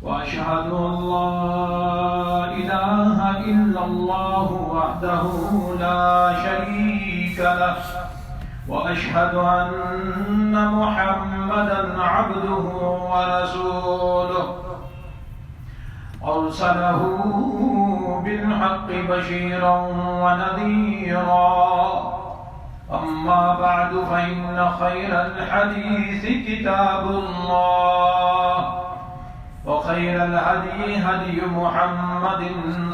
وأشهد أن لا إله إلا الله وحده لا شريك له وأشهد أن محمدا عبده ورسوله أرسله بالحق بشيرا ونذيرا أما بعد فإن خير الحديث كتاب الله وخير الهدي هدي محمد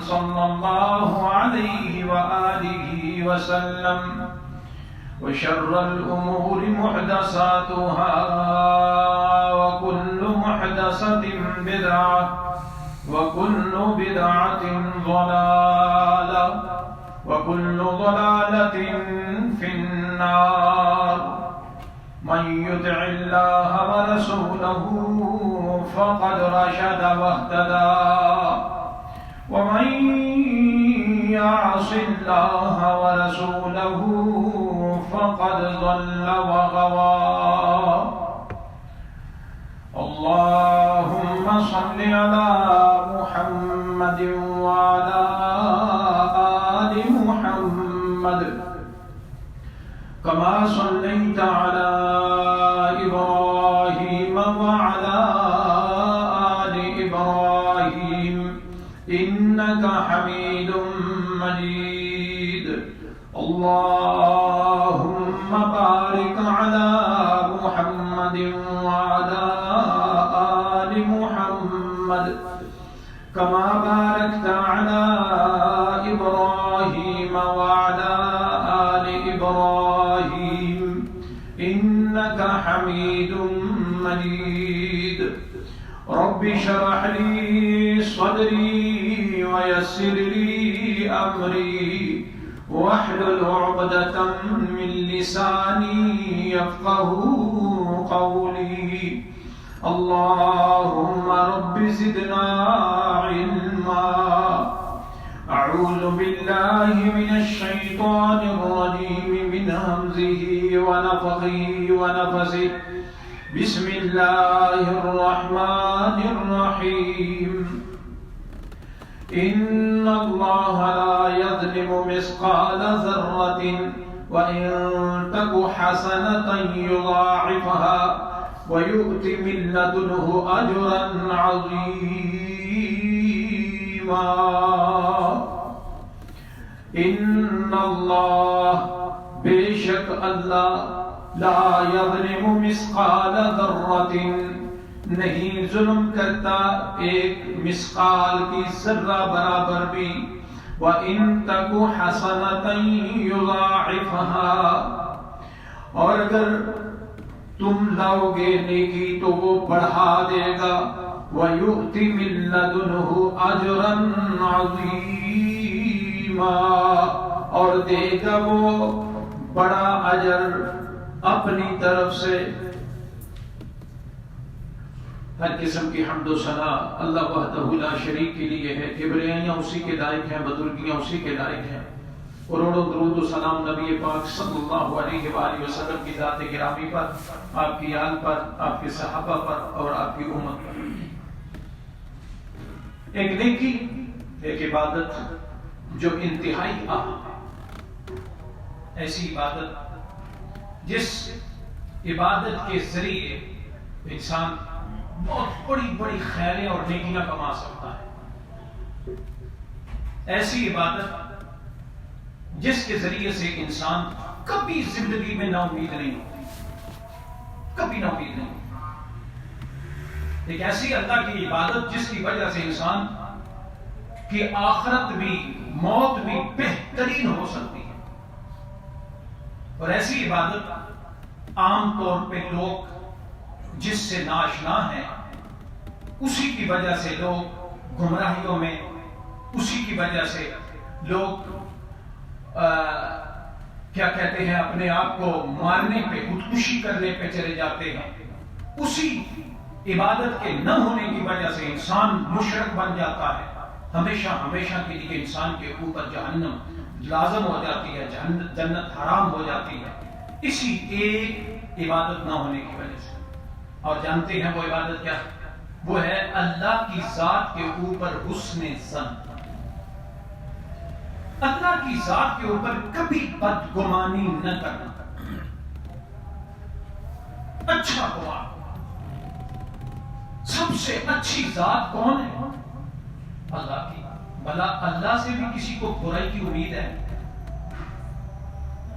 صلى الله عليه وآله وسلم وشر الأمور محدثاتها وكل محدثة بدعة وكل بدعة ضلالة وكل ضلالة في النار. من يطع الله ورسوله فقد رشد واهتدى ومن يعص الله ورسوله فقد ضل وغوى. اللهم صل على محمد وعلى آل محمد كما صليت على إبراهيم وعلى آل إبراهيم إنك حميد مجيد. اللهم بارك على محمد وعلى آل محمد كما باركت على إبراهيم وعلى آل إبراهيم إنك حميد مجيد. رب اشرح لي صدري ويسر لي أمري واحلل عقدة من لساني يفقهوا قولي. اللهم رب زدنا علما. أعوذ بالله من الشيطان الرجيم من همزه ونفخه ونفثه. بسم الله الرحمن الرحيم. إن الله لا يظلم مثقال ذرة وإن تك حسنة يضاعفها ويؤت من لدنه أجرا عظيما. إن الله بے شک اللہ لا يظلم مثقال ذرة نہیں ظلم کرتا ایک مثقال کی ذرہ برابر بھی. وَإِن تَكُ حَسَنَةً يُضَاعِفْهَا اور اگر تم لاؤ گے نیکی تو وہ بڑھا دے گا. وَيُؤْتِ مِن لَّدُنْهُ أَجْرًا عَظِيمًا اور دے گا وہ بڑا اجر اپنی طرف سے. ہر قسم کی حمد و ثنا اللہ وحدہ لا شریک کے لیے ہے. کبریائیاں اسی کے لائق ہیں، بزرگیاں اسی کے لائق ہیں. کروڑوں درود و سلام نبی پاک صلی اللہ علیہ وآلہ وسلم کی ذات گرامی پر، آپ کی آل پر، آپ کے صحابہ پر اور آپ کی امت پر. ایک نیکی، ایک عبادت جو انتہائی اہم، ایسی عبادت جس عبادت کے ذریعے انسان بہت بڑی بڑی خیریں اور نیکیاں کما سکتا ہے. ایسی عبادت جس کے ذریعے سے انسان کبھی زندگی میں نا امید نہیں ہوتی، کبھی نا امید نہیں ہوتی. ایک ایسی اللہ کی عبادت جس کی وجہ سے انسان کی آخرت بھی موت بھی بہترین ہو سکتی ہے. اور ایسی عبادت عام طور پہ لوگ جس سے ناشنا ہیں، اسی کی وجہ سے لوگ گمراہیوں میں، اسی کی وجہ سے لوگ کیا کہتے ہیں اپنے آپ کو مارنے پہ، خودکشی کرنے پہ چلے جاتے ہیں. اسی عبادت کے نہ ہونے کی وجہ سے انسان مشرک بن جاتا ہے. ہمیشہ ہمیشہ کے لیے انسان کے اوپر جہنم لازم ہو جاتی ہے، جنت حرام ہو جاتی ہے، اسی ایک عبادت نہ ہونے کی وجہ سے. اور جانتے ہیں وہ عبادت کیا؟ وہ ہے اللہ کی ذات کے اوپر حسن ظن. اللہ کی ذات کے اوپر کبھی بدگمانی نہ کرنا. اچھا گمان. سب سے اچھی ذات کون ہے؟ اللہ کی. بھلا اللہ سے بھی کسی کو برائی کی امید ہے؟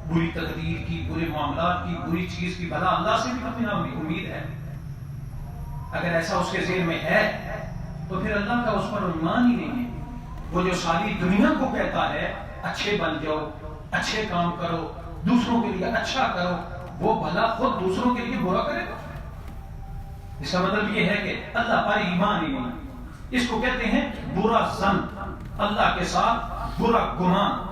بری تقدیر کی، برے معاملات کی، بری چیز کی، بھلا اللہ سے بھی کبھی نہ امید ہے؟ اگر ایسا اس کے ذہن میں ہے تو پھر اللہ کا اس پر ایمان ہی نہیں ہے. وہ جو ساری دنیا کو کہتا ہے اچھے بن جاؤ، اچھے کام کرو، دوسروں کے لیے اچھا کرو، وہ بھلا خود دوسروں کے لیے برا کرے گا؟ اس کا مطلب یہ ہے کہ اللہ پر ایمان ہی نہیں. اس کو کہتے ہیں برا ظن، اللہ کے ساتھ برا گمان.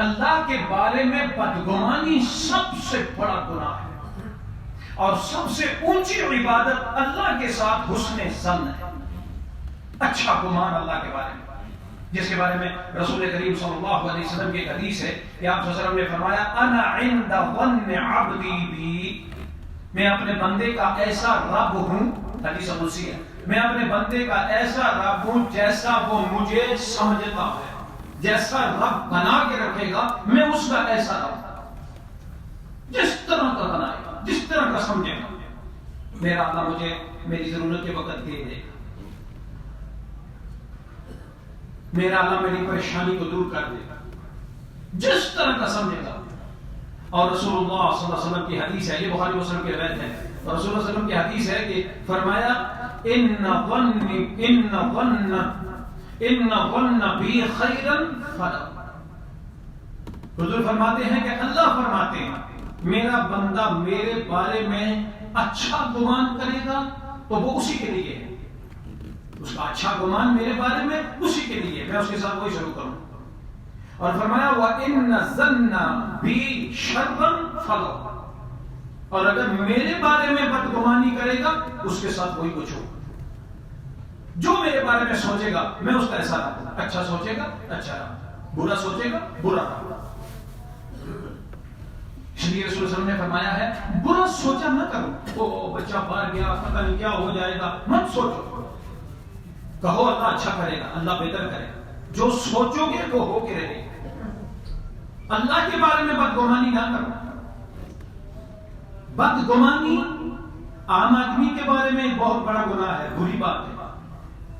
اللہ کے بارے میں بدگمانی سب سے بڑا گناہ ہے، اور سب سے اونچی عبادت اللہ کے ساتھ حسن ظن ہے. اچھا گمان اللہ کے بارے میں، جس کے بارے میں رسول کریم صلی اللہ علیہ وسلم کی ایک حدیث ہے کہ آپ صلی اللہ علیہ وسلم نے فرمایا انا عند ظن عبدی بی، میں اپنے بندے کا ایسا رب ہوں. حدیث قدسی ہے، میں اپنے بندے کا ایسا رب ہوں جیسا وہ مجھے سمجھتا ہے. جیسا رب بنا کے رکھے گا میں اس کا ایسا رب، جس طرح کا بنائے گا، جس طرح کا سمجھے گا. میرا اللہ مجھے میری ضرورت کے وقت دے دے گا، میرا اللہ میری پریشانی کو دور کر دے گا، جس طرح کا سمجھے گا. اور رسول اللہ صلی اللہ علیہ وسلم کی حدیث ہے، یہ بخاری مسلم کی روایت ہے، اور رسول اللہ صلی اللہ علیہ وسلم کی حدیث ہے کہ فرمایا ان ظن بی خیرا فلا. حضور فرماتے ہیں کہ اللہ فرماتے ہیں میرا بندہ میرے بارے میں اچھا گمان کرے گا تو وہ اسی کے لیے ہے. اس کا اچھا گمان میرے بارے میں اسی کے لیے، میں اس کے ساتھ وہی شروع کروں. اور فرمایا وَإِنَّ الظَّنَّ بِي شَرًّا فَلَا، اور اگر میرے بارے میں بدگمانی کرے گا اس کے ساتھ وہی کچھ ہوگا. جو میرے بارے میں سوچے گا میں اس کا ایسا رہا. اچھا سوچے گا اچھا رہا، برا سوچے گا برا رہا. اس لیے رسول اللہ صلی اللہ علیہ وسلم نے فرمایا ہے برا سوچا نہ کرو. او بچہ باہر گیا پتہ نہیں کیا ہو جائے گا، مت سوچو. کہو اللہ اچھا کرے گا، اللہ بہتر کرے گا. جو سوچو گے وہ ہو کے رہے گا. اللہ کے بارے میں بدگمانی نہ کرو. بدگمانی عام آدمی کے بارے میں بہت بڑا گناہ ہے، بری بات ہے،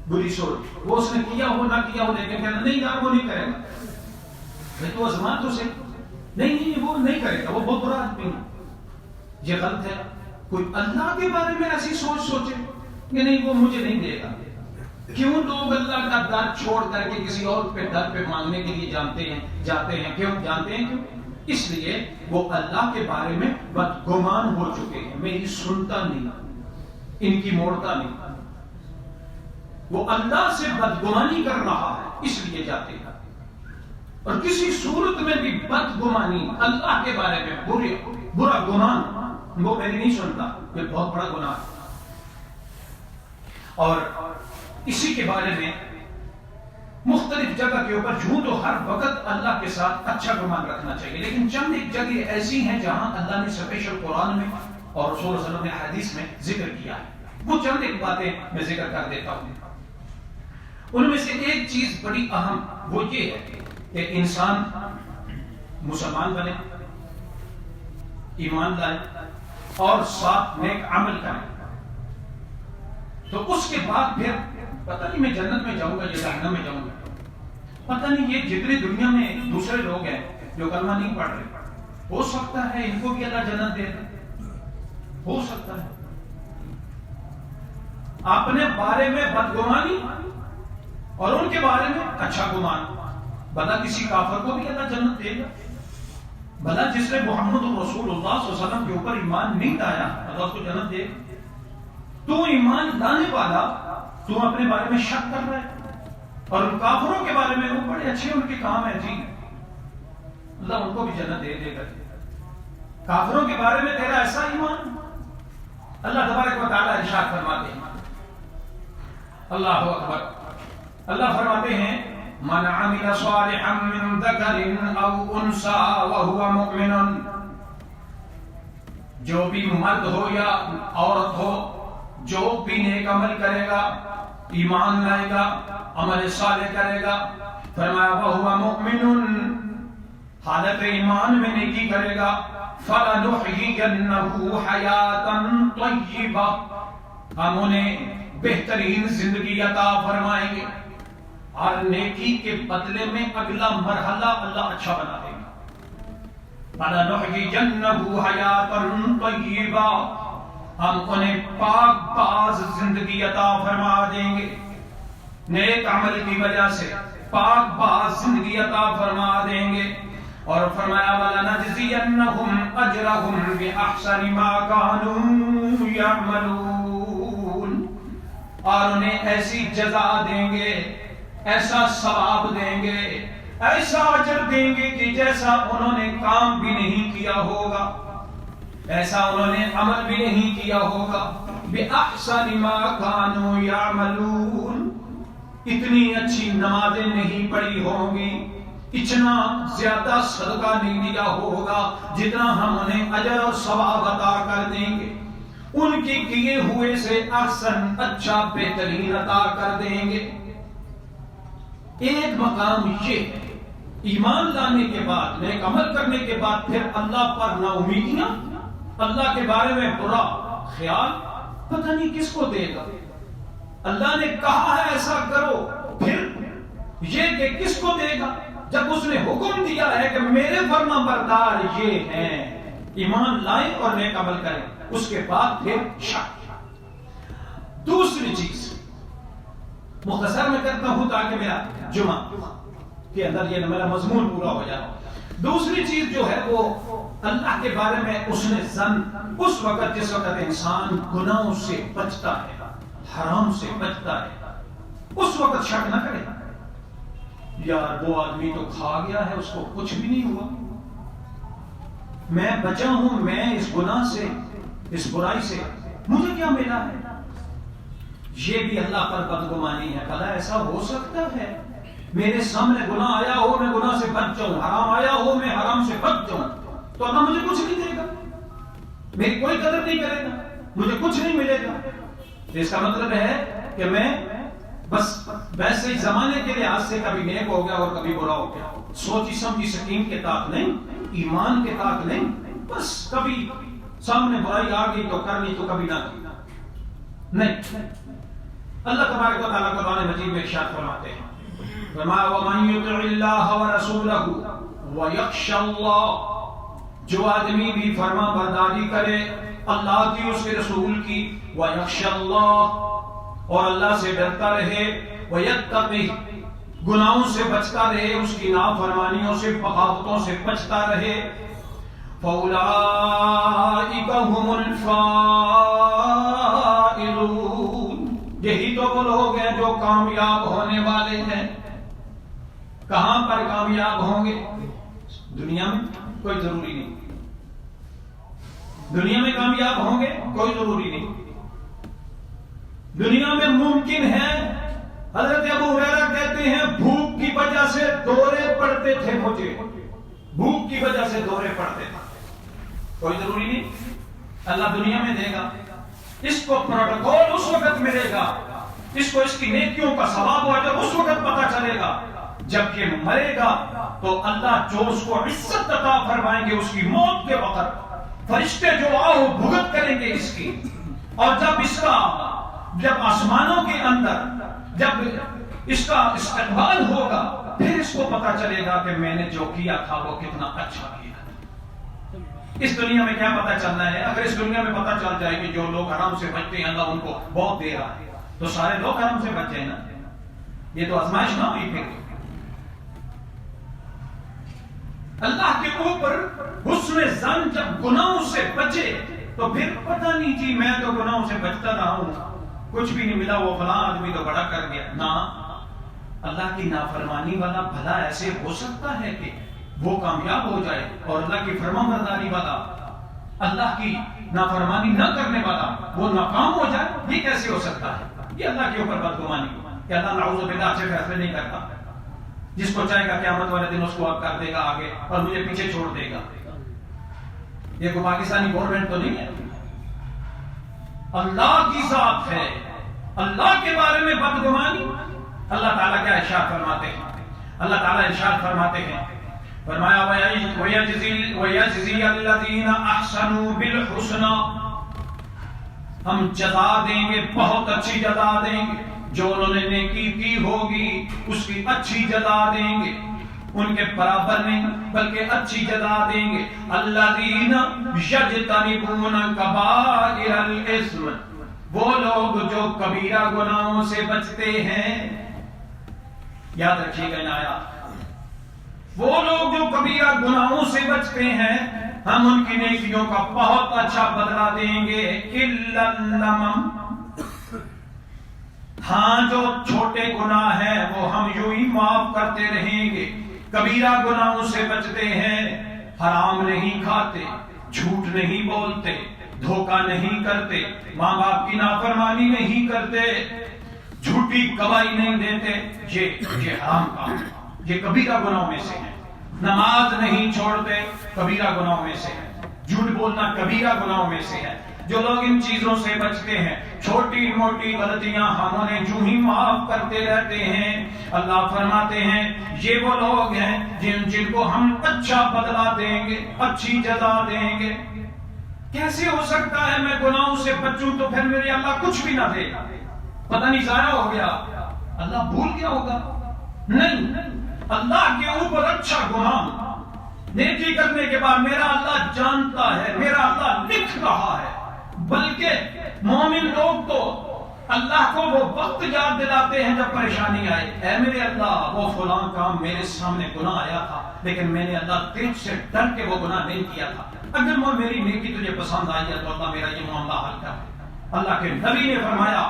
بری سوچ. وہ اس نے کیا ہو نہ کیا ہو لیکن کہنا نہیں یار وہ نہیں کرے گا. میں تو ازمان تو سے نہیں وہ نہیں کرے گا، وہ بہت برا آدمی ہے. یہ غلط ہے. کوئی اللہ کے بارے میں ایسی سوچ سوچے کہ نہیں وہ مجھے نہیں دے گا. کیوں لوگ اللہ کا در چھوڑ کر کے کسی اور پہ در پہ مانگنے کے لیے جاتے ہیں؟ کیوں جانتے ہیں؟ کیوں؟ اس لیے وہ اللہ کے بارے میں بدگمان ہو چکے ہیں. میری سنتا نہیں، ان کی موڑتا نہیں. وہ اللہ سے بدگمانی کر رہا ہے اس لیے جاتے ہیں. اور کسی صورت میں بھی بدگمانی اللہ کے بارے میں برا گمان، وہ میری نہیں سنتا، یہ بہت بڑا گناہ ہے. اور اسی کے بارے میں مختلف جگہ کے اوپر جھوٹ و ہر وقت اللہ کے ساتھ اچھا گمان رکھنا چاہیے. لیکن چند ایک جگہ ایسی ہیں جہاں اللہ نے اسپیشل قرآن میں اور رسول اللہ صلی اللہ علیہ وسلم نے حدیث میں ذکر کیا ہے. وہ چند ایک باتیں میں ذکر کر دیتا ہوں. ان میں سے ایک چیز بڑی اہم وہ یہ ہے کہ انسان مسلمان بنے، ایمان لائے اور ساتھ نیک عمل کرے، تو اس کے بعد پھر پتہ نہیں میں جنت میں جاؤں گا یا جہنم میں جاؤں گا. پتہ نہیں یہ جتنے دنیا میں دوسرے لوگ ہیں جو کلمہ نہیں پڑھ رہے، ہو سکتا ہے ان کو بھی اللہ جنت دے دے، ہو سکتا ہے. اپنے بارے میں بدگمانی اور ان کے بارے میں اچھا گمان. بھلا کسی کافر کو بھی اللہ جنت دے گا؟ بھلا جس نے محمد رسول اللہ صلی اللہ علیہ وسلم کے اوپر ایمان نہیں لایا اللہ اس کو جنت دے گا؟ تو ایمان لانے والا تم اپنے بارے میں شک کر رہا ہے، اور ان کافروں کے بارے میں وہ بڑے اچھے ان کے کام ہیں جی، اللہ ان کو بھی جنت دے دے گا. کافروں کے بارے میں تیرا ایسا ایمان. اللہ تبارک و تعالی ارشاد فرماتے ہیں، اللہ اکبر، اللہ فرماتے ہیں من عمل صالحا من ذکر او انثى وهو مؤمن، جو بھی مرد ہو یا عورت ہو جو بھی نیک عمل کرے گا، ایمان لائے گا، عمل صالح کرے گا، فرمایا وَهُوَ مُؤْمِنٌ، حالت ایمان میں نیکی کرے گا، فَلَنُحْيِيَنَّهُ حَيَاةً طَيِّبَةً، ہم انہیں بہترین زندگی عطا فرمائیں گے، اور نیکی کے بدلے میں اگلا مرحلہ اللہ اچھا بنا دے گا۔ فَلَنُحْيِيَنَّهُ حَيَاةً طَيِّبَةً، ہم انہیں پاک باز زندگی عطا فرما دیں گے، نیک عمل کی وجہ سے پاک باز زندگی عطا فرما دیں گے۔ اور فرمایا وَلَنَجْزِيَنَّهُمْ أَجْرَهُمْ بِأَحْسَنِ مَا كَانُوا يَعْمَلُونَ، اور انہیں ایسی جزا دیں گے، ایسا ثواب دیں گے، ایسا اجر دیں گے کہ جیسا انہوں نے کام بھی نہیں کیا ہوگا، ایسا انہوں نے عمل بھی نہیں کیا ہوگا۔ بِأَحْسَنِ مَا كَانُوا يَعْمَلُونَ، اتنی اچھی نمازیں نہیں پڑھی ہوں گی، اتنا زیادہ صدقہ نہیں دیا ہوگا جتنا ہم انہیں اجر اور ثواب عطا کر دیں گے، ان کے کیے ہوئے سے احسن، اچھا، بہترین عطا کر دیں گے۔ ایک مقام یہ ہے، ایمان لانے کے بعد، نیک عمل کرنے کے بعد پھر اللہ پر نا امیدیاں، اللہ کے بارے میں برا خیال، پتہ نہیں کس کو دے گا، اللہ نے کہا ہے ایسا کرو، پھر یہ کہ کس کو دے گا، جب اس نے حکم دیا ہے کہ میرے فرما بردار یہ ہیں، ایمان لائیں اور نیک عمل کریں، اس کے بعد پھر شک۔ دوسری چیز مختصر میں کرتا ہوں تاکہ میرا جمعہ کے اندر یہ میرا مضمون پورا ہو جائے۔ دوسری چیز جو ہے وہ اللہ کے بارے میں اس نے زن، اس وقت جس وقت انسان گناہوں سے بچتا ہے، حرام سے بچتا ہے، اس وقت شک نہ کرے، یار وہ آدمی تو کھا گیا ہے، اس کو کچھ بھی نہیں ہوا، میں بچا ہوں، میں اس گناہ سے، اس برائی سے مجھے کیا ملا ہے؟ یہ بھی اللہ پر بدگمانی ہے۔ بھلا ایسا ہو سکتا ہے میرے سامنے گناہ آیا ہو، میں گناہ سے بچ جاؤں، حرام آیا ہو، میں حرام سے بچ جاؤں، تو اللہ مجھے کچھ نہیں دے گا، میری کوئی قدر نہیں کرے گا، مجھے کچھ نہیں ملے گا۔ اس کا مطلب ہے کہ میں بس ویسے ہی زمانے کے لحاظ سے کبھی نیک ہو گیا اور کبھی برا ہو گیا، سوچی سمجھی سکیم کے تحت نہیں، ایمان کے تحت نہیں، بس کبھی سامنے برائی آ گئی تو کرنی، تو کبھی نہ کی نہیں۔ اللہ تبارک و تعالیٰ قرآن مجید میں ارشاد فرماتے ہیں، فرمایا وَمَن يُطِعِ اللَّهَ وَرَسُولَهُ وَيَخْشَ اللَّهَ، جو آدمی بھی فرما برداری کرے اللہ کی، اس کے رسول کی، وَيَخْشَ اللَّهَ، اور اللہ سے ڈرتا رہے، وَيَتَّقِهِ، گناہوں سے بچتا رہے، اس کی نافرمانیوں سے، بغاوتوں سے بچتا رہے، فَأُولَٰئِكَ هُمُ الْفَائِزُونَ، یہی تو وہ لوگ ہیں جو کامیاب ہونے والے ہیں۔ کہاں پر کامیاب ہوں گے؟ دنیا میں؟ کوئی ضروری نہیں۔ دنیا میں کامیاب ہوں گے؟ کوئی ضروری نہیں۔ دنیا میں ممکن ہے، حضرت ابو ہریرہ کہتے ہیں بھوک کی وجہ سے دورے پڑتے تھے، مجھے بھوک کی وجہ سے دورے پڑتے تھے، کوئی ضروری نہیں۔ اللہ دنیا میں دے گا، اس کو پروٹوکول اس وقت ملے گا، اس کو اس کی نیکیوں کا ثواب ہوا جب اس وقت پتہ چلے گا، جب یہ مرے گا تو اللہ جو اس کو عزت عطا فرمائیں گے اس کی موت کے وقت، فرشتے جو آؤ بھگت کریں گے اس کی، اور جب آسمانوں کے اندر جب اس کا استقبال ہوگا، پھر اس کو پتہ چلے گا کہ میں نے جو کیا تھا وہ کتنا اچھا کیا۔ اس دنیا میں کیا پتہ چلنا ہے؟ اگر اس دنیا میں پتہ چل جائے کہ جو لوگ حرام سے بچتے ہیں اللہ ان کو بہت دے رہا ہے، تو سارے لوگ حرام سے بچ جائیں نا، یہ تو آزمائش نہ ہوئی۔ پھر اللہ کے اوپر حسن ظن جب گناہوں سے بچے تو پھر پتہ نہیں جی میں تو گناہوں سے بچتا رہا ہوں، کچھ بھی نہیں ملا، وہ فلاں آدمی تو بڑا کر گیا۔ نہ، اللہ کی نافرمانی والا بھلا ایسے ہو سکتا ہے کہ وہ کامیاب ہو جائے، اور اللہ کی فرمانبرداری والا، اللہ کی نافرمانی نہ کرنے والا وہ ناکام ہو جائے؟ یہ کیسے ہو سکتا ہے؟ یہ اللہ کے اوپر بدگمانی کہ اللہ نعوذ باللہ اچھے فیصلے نہیں کرتا، جس کو چاہے گا قیامت والے دن اس کو اب کر دے گا آگے اور مجھے پیچھے چھوڑ دے گا۔ یہ کوئی پاکستانی گورنمنٹ تو نہیں ہے، اللہ کی ذات ہے، اللہ کے بارے میں بدگمانی۔ اللہ تعالیٰ کیا ارشاد فرماتے ہیں؟ اللہ تعالیٰ ارشاد فرماتے ہیں، فرمایا وَيَجْزِيَ الَّذِينَ أَحْسَنُوا بِالْحُسْنَى، ہم جزا دیں گے، بہت اچھی جزا دیں گے، جو انہوں نے نیکی کی ہوگی اس کی اچھی جزا دیں گے، ان کے برابر نہیں بلکہ اچھی جزا دیں گے۔ الذین یجتنبون کبائر الاسم، وہ لوگ جو کبیرہ گناہوں سے بچتے ہیں۔ یاد رکھیے گا آیات، وہ لوگ جو کبیرہ گناہوں سے بچتے ہیں ہم ان کی نیکیوں کا بہت اچھا بدلہ دیں گے۔ الا اللمم، ہاں جو چھوٹے گناہ ہیں وہ ہم یوں ہی معاف کرتے رہیں گے۔ کبیرہ گناہوں سے بچتے ہیں، حرام نہیں کھاتے، جھوٹ نہیں بولتے، دھوکہ نہیں کرتے، ماں باپ کی نافرمانی نہیں کرتے، جھوٹی گواہی نہیں دیتے، یہ حرام کام، یہ کبیرہ گناہوں میں سے ہے۔ نماز نہیں چھوڑتے، کبیرہ گناہوں میں سے ہے۔ جھوٹ بولنا کبیرہ گناہوں میں سے ہے۔ جو لوگ ان چیزوں سے بچتے ہیں، چھوٹی موٹی غلطیاں ہم انہیں جو ہی معاف کرتے رہتے ہیں۔ اللہ فرماتے ہیں یہ وہ لوگ ہیں جن کو ہم اچھا بدلہ دیں گے، اچھی جزا دیں گے۔ کیسے ہو سکتا ہے میں گناہوں سے بچوں تو پھر میرے اللہ کچھ بھی نہ دے؟ پتہ نہیں ضائع ہو گیا، اللہ بھول گیا ہوگا؟ نہیں، اللہ کے اوپر اچھا گمان نیکی کرنے کے بعد میرا اللہ جانتا ہے، میرا اللہ لکھ رہا ہے۔ بلکہ مومن لوگ تو اللہ کو وہ وقت یاد دلاتے ہیں جب پریشانی آئے، اے میرے اللہ وہ فلاں کام میرے سامنے گناہ آیا تھا لیکن میں نے اللہ تجھ سے ڈر کے وہ گناہ نہیں کیا تھا، اگر وہ میری نیکی تجھے پسند آئی ہے تو اللہ میرا یہ معاملہ حل کر۔ اللہ کے نبی نے فرمایا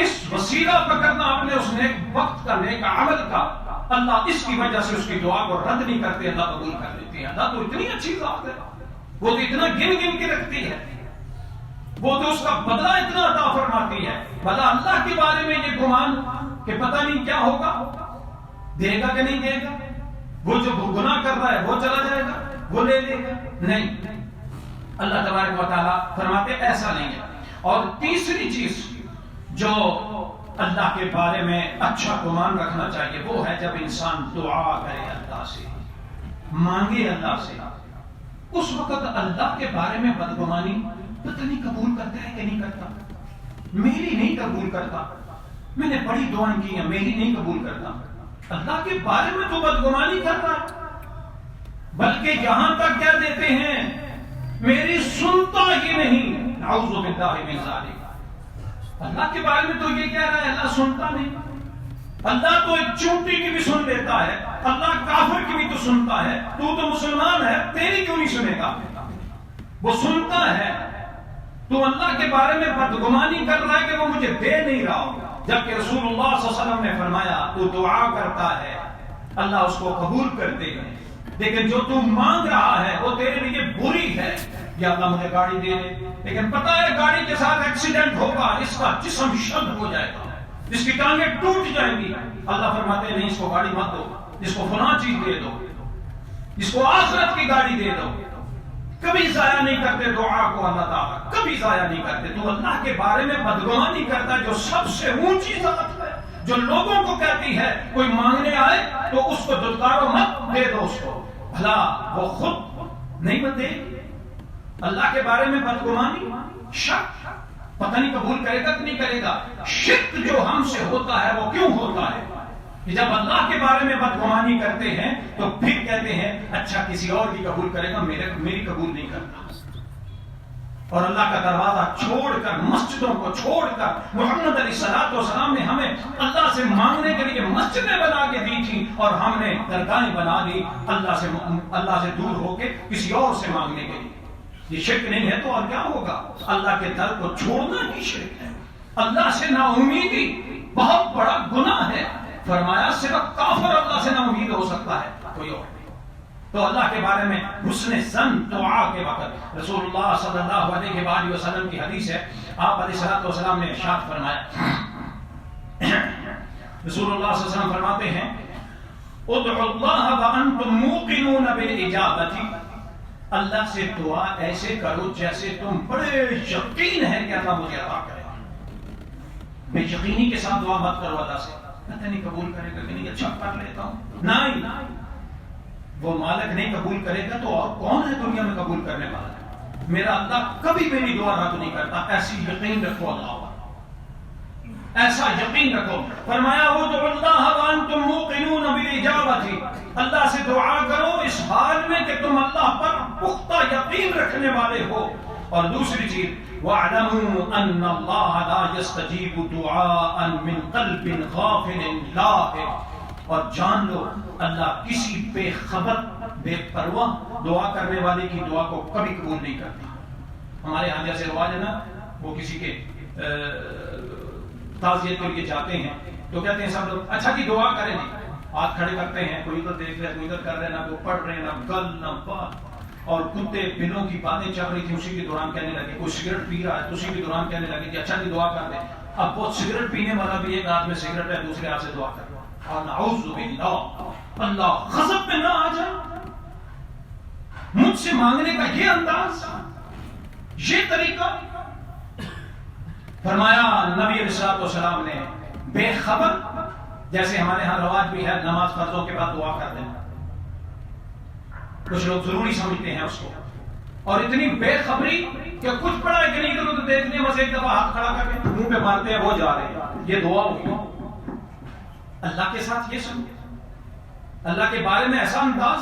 اس وسیلہ پکڑنا اپنے اس نیک وقت کا، نیک عمل کا، اللہ اس کی وجہ سے اس کی دعا کو رد نہیں کرتے، اللہ قبول کر لیتے ہیں۔ اللہ تو اتنی اچھی ذات ہے، وہ تو اتنا گن گن کے رکھتی ہے، وہ تو اس کا بدلہ اتنا عطا فرماتی ہے۔ بھلا اللہ کے بارے میں یہ گمان کہ پتہ نہیں کیا ہوگا، دے گا کہ نہیں دے گا، وہ جو گناہ کر رہا ہے وہ چلا جائے گا، وہ لے لے گا، نہیں۔ اللہ تبارک و تعالیٰ فرماتے ایسا نہیں ہے۔ اور تیسری چیز جو اللہ کے بارے میں اچھا گمان رکھنا چاہیے وہ ہے جب انسان دعا کرے اللہ سے، مانگے اللہ سے، اس وقت اللہ کے بارے میں بدگمانی پتہ نہیں قبول کرتا ہے کہ نہیں کرتا۔ میری نہیں قبول کرتا، میں نے بڑی دعائیں کی ہیں، میری نہیں قبول کرتا۔ اللہ کے بارے میں تو بدگمانی کرتا ہے، بلکہ یہاں تک کہہ دیتے ہیں میری سنتا ہی نہیں، نعوذ باللہ من ذالک۔ اللہ کے بارے میں تو یہ کہہ رہا ہے اللہ سنتا نہیں، اللہ تو ایک چونٹی کی بھی سن لیتا ہے، اللہ کافر کی بھی تو سنتا ہے، تو مسلمان ہے تیری کیوں نہیں سنے گا؟ وہ سنتا ہے، تو اللہ کے بارے میں بدگمانی کر رہا ہے کہ وہ مجھے دے نہیں رہا، جبکہ رسول اللہ صلی اللہ علیہ وسلم نے فرمایا تو دعا کرتا ہے اللہ اس کو قبول کرتے ہیں، لیکن جو تو مانگ رہا ہے وہ تیرے لیے بری ہے۔ یا اللہ مجھے گاڑی دے دے، لیکن پتا ہے گاڑی کے ساتھ ایکسیڈنٹ ہوگا، اس کا جسم شد ہو جائے گا، اس کی ٹانگیں ٹوٹ جائیں گی۔ اللہ فرماتے ہیں نہیں اس کو گاڑی مت دو، اس کو فلاں چیز دے دو، اس کو آخرت کی گاڑی دے دو۔ کبھی ضائع نہیں کرتے دعا کو اللہ تعالیٰ، کبھی ضائع نہیں کرتے۔ تو اللہ کے بارے میں بدگمانی کرتا ہے جو سب سے اونچی ذات ہے، جو لوگوں کو کہتی ہے کوئی مانگنے آئے تو اس کو دلکارو مت، دے دو اس کو، بھلا وہ خود نہیں بتے۔ اللہ کے بارے میں بدگمانی، شک، پتہ نہیں قبول کرے گا کہ نہیں کرے گا۔ شرک جو ہم سے ہوتا ہے وہ کیوں ہوتا ہے کہ جب اللہ کے بارے میں بدگمانی کرتے ہیں تو پھر کہتے ہیں اچھا کسی اور کی قبول کرے گا، میری قبول نہیں کرتا۔ اور اللہ کا دروازہ چھوڑ کر، مسجدوں کو چھوڑ کر، محمد علیہ الصلوۃ والسلام نے ہمیں اللہ سے مانگنے کے لیے مسجدیں بنا کے دی تھی اور ہم نے درگاہیں بنا دی اللہ سے دور ہو کے کسی اور سے مانگنے کے لیے۔ یہ شرک نہیں ہے تو اور کیا ہوگا؟ اللہ کے در کو چھوڑنا ہی شرک ہے۔ اللہ سے نا امیدی بہت بڑا گناہ ہے، فرمایا صرف کافر اللہ سے نا امید ہو سکتا ہے، کوئی اور نہیں۔ تو اللہ کے بارے میں حسن ظن دعا کے وقت، رسول اللہ صلی اللہ علیہ وآلہ وسلم کی حدیث ہے، آپ علیہ الصلوۃ والسلام نے ارشاد فرمایا، رسول اللہ صلی اللہ علیہ وسلم فرماتے ہیں ادعوا اللہ وانتم موقنون بالاجابۃ، اللہ سے دعا ایسے کرو جیسے تم بڑے یقین ہے کہ اللہ مجھے عطا کرے گا. بے یقینی کے ساتھ دعا مت کرو اللہ سے پتہ نہیں قبول کرے گا کہ نہیں, اچھا کر لیتا ہوں. نہیں, وہ مالک نہیں قبول کرے گا تو اور کون ہے دنیا میں قبول کرنے والا؟ میرا اللہ کبھی میری دعا رد نہیں کرتا. ایسی یقین رکھو اللہ پر, ایسا یقین رکھو. فرمایا ادعوا اللہ وانتم موقنون بالاجابۃ, اللہ سے دعا کرو اس حال میں کہ تم اللہ پر پختہ یقین رکھنے والے ہو. اور دوسری چیز وَاعْلَمُوا أَنَّ اللَّهَ لَا يَسْتَجِيبُ دُعَاءً مِّن قَلْبٍ غَافِلٍ لَاهٍ, اور جان لو اللہ کسی بے خبر بے پرواہ دعا کرنے والے کی دعا کو کبھی قبول نہیں کرتا. ہمارے یہاں جیسے رواج ہے نا, وہ کسی کے تعزیت کے لیے جاتے ہیں تو کہتے ہیں سب لوگ اچھا کی دعا کریں, ہاتھ کھڑے کرتے ہیں, کوئی ادھر دیکھ رہے کوئی ادھر کر رہے, نہ وہ پڑھ رہے نہ گل نہ بات. اور کتے بلوں کی باتیں چل رہی تھی, اسی کے دوران کہنے لگے کوئی سگریٹ پی رہا ہے تو اسی کے دوران کہنے لگے کہ اچھا کی دعا کر دیں. اب وہ سگریٹ پینے والا بھی ایک ہاتھ میں سگریٹ ہے دوسرے ہاتھ سے دعا کر رہا ہے. اور نعوذ باللہ, اللہ غضب میں نہ آ جائے. مجھ سے مانگنے کا یہ انداز, یہ طریقہ. فرمایا نبی علیہ السلام نے بے خبر, جیسے ہمارے ہاں رواج بھی ہے نماز فرضوں کے بعد دعا کر دینا, کچھ لوگ ضروری سمجھتے ہیں اس کو, اور اتنی بے خبری کہ کچھ پڑا ہے کہ نہیں کرو تو دیکھنے بس ایک دفعہ ہاتھ کھڑا کر کے منہ پہ مارتے ہیں وہ جا رہے ہیں, یہ دعا ہوگی. اللہ کے ساتھ یہ سمجھے, اللہ کے بارے میں ایسا انداز.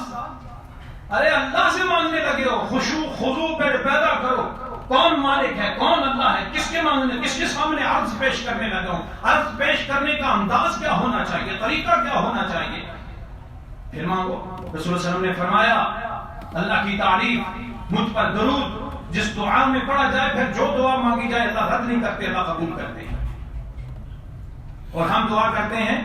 ارے اللہ سے مانگنے لگے ہو, خشوع خضوع پیدا کرو. کون مالک ہے, کون اللہ ہے, کس کے مانگنے, کس کے سامنے عرض پیش کرنے لگے ہوں. عرض پیش کرنے کا انداز کیا ہونا چاہیے, طریقہ کیا ہونا چاہیے, پھر مانگو. رسول اللہ علیہ وسلم نے فرمایا اللہ کی تعریف, مجھ پر درود جس دعا میں پڑھا جائے پھر جو دعا مانگی جائے اللہ رد نہیں کرتے, اللہ قبول کرتے ہیں. اور ہم دعا کرتے ہیں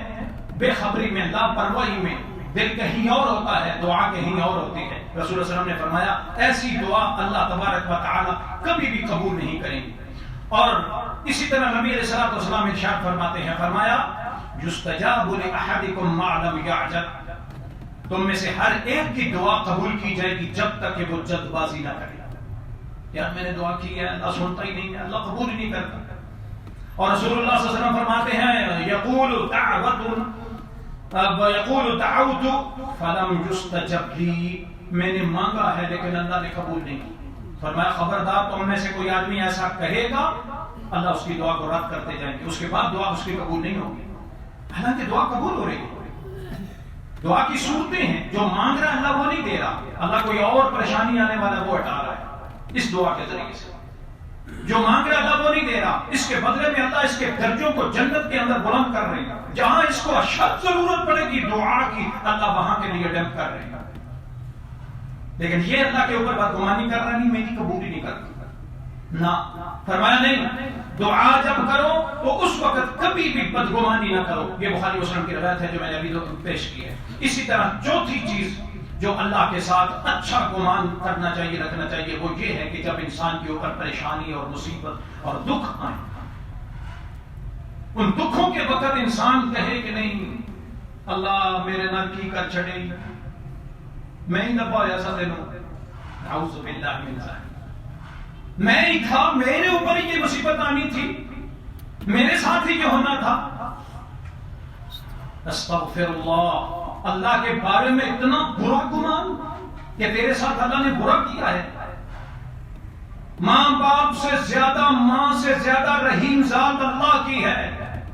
بے خبری میں, لاپرواہی میں, دل کہیں اور ہوتا ہے دعا کہیں اور ہوتی ہے. رسول اللہ علیہ وسلم نے فرمایا ایسی دعا اللہ تبارک و تعالی کبھی بھی قبول نہیں کریں گے. اور اسی طرح نبی علیہ الصلوۃ والسلام ارشاد فرماتے ہیں, فرمایا یستجاب لأحدکم ما لم یعجل, تم میں سے ہر ایک کی دعا قبول کی جائے گی جب تک کہ وہ جلد بازی نہ کرے. یار میں نے دعا کی ہے, اللہ سنتا ہی نہیں ہے, اللہ قبول ہی نہیں کرتا. اور رسول اللہ صلی اللہ علیہ وسلم فرماتے ہیں یقول دعوت فلم یستجب لی, میں نے مانگا ہے لیکن اللہ نے قبول نہیں کی. فرمایا خبردار تم میں سے کوئی آدمی ایسا کہے گا اللہ اس کی دعا کو رد کرتے جائیں گے, اس کے بعد دعا اس کی قبول نہیں ہوگی. حالانکہ دعا قبول ہو رہی ہے. دعا کی صورتیں ہیں, جو مانگ رہا ہے اللہ وہ نہیں دے رہا, اللہ کوئی اور پریشانی آنے والا وہ ہٹا رہا ہے اس دعا کے ذریعے سے. جو مانگ رہا ہے اللہ وہ نہیں دے رہا, اس کے بدلے میں اللہ اس کے درجوں کو جنت کے اندر بلند کر رہے ہیں. جہاں اس کو اشد ضرورت پڑے گی دعا کی, اللہ وہاں کے لیے ڈیمپ کر رہے ہیں. لیکن یہ اللہ کے اوپر بدگمانی کر رہا نہیں, میری قبول ہی نہیں کرتا نہ. فرمایا نہیں, دعا جب کرو تو اس وقت کبھی بھی بدگمانی نہ کرو. یہ بخاری مسلم کی روایت ہے جو میں نے ابھی پیش کی ہے. اسی طرح چوتھی چیز جو اللہ کے ساتھ اچھا گمان کرنا چاہیے, رکھنا چاہیے, وہ یہ ہے کہ جب انسان کے اوپر پریشانی اور مصیبت اور دکھ آئے, ان دکھوں کے وقت انسان کہے کہ نہیں اللہ میرے نہ کی کر چھڑے, میں ہی نہ پایا ایسا دنوں, اعوذ باللہ من ذلک, میں ہی تھا, میرے اوپر ہی یہ مصیبت آنی تھی, میرے ساتھ ہی یہ ہونا تھا. استغفر اللہ, اللہ کے بارے میں اتنا برا گمان کہ تیرے ساتھ اللہ نے برا کیا ہے. ماں باپ سے زیادہ, ماں سے زیادہ رحیم ذات اللہ کی ہے.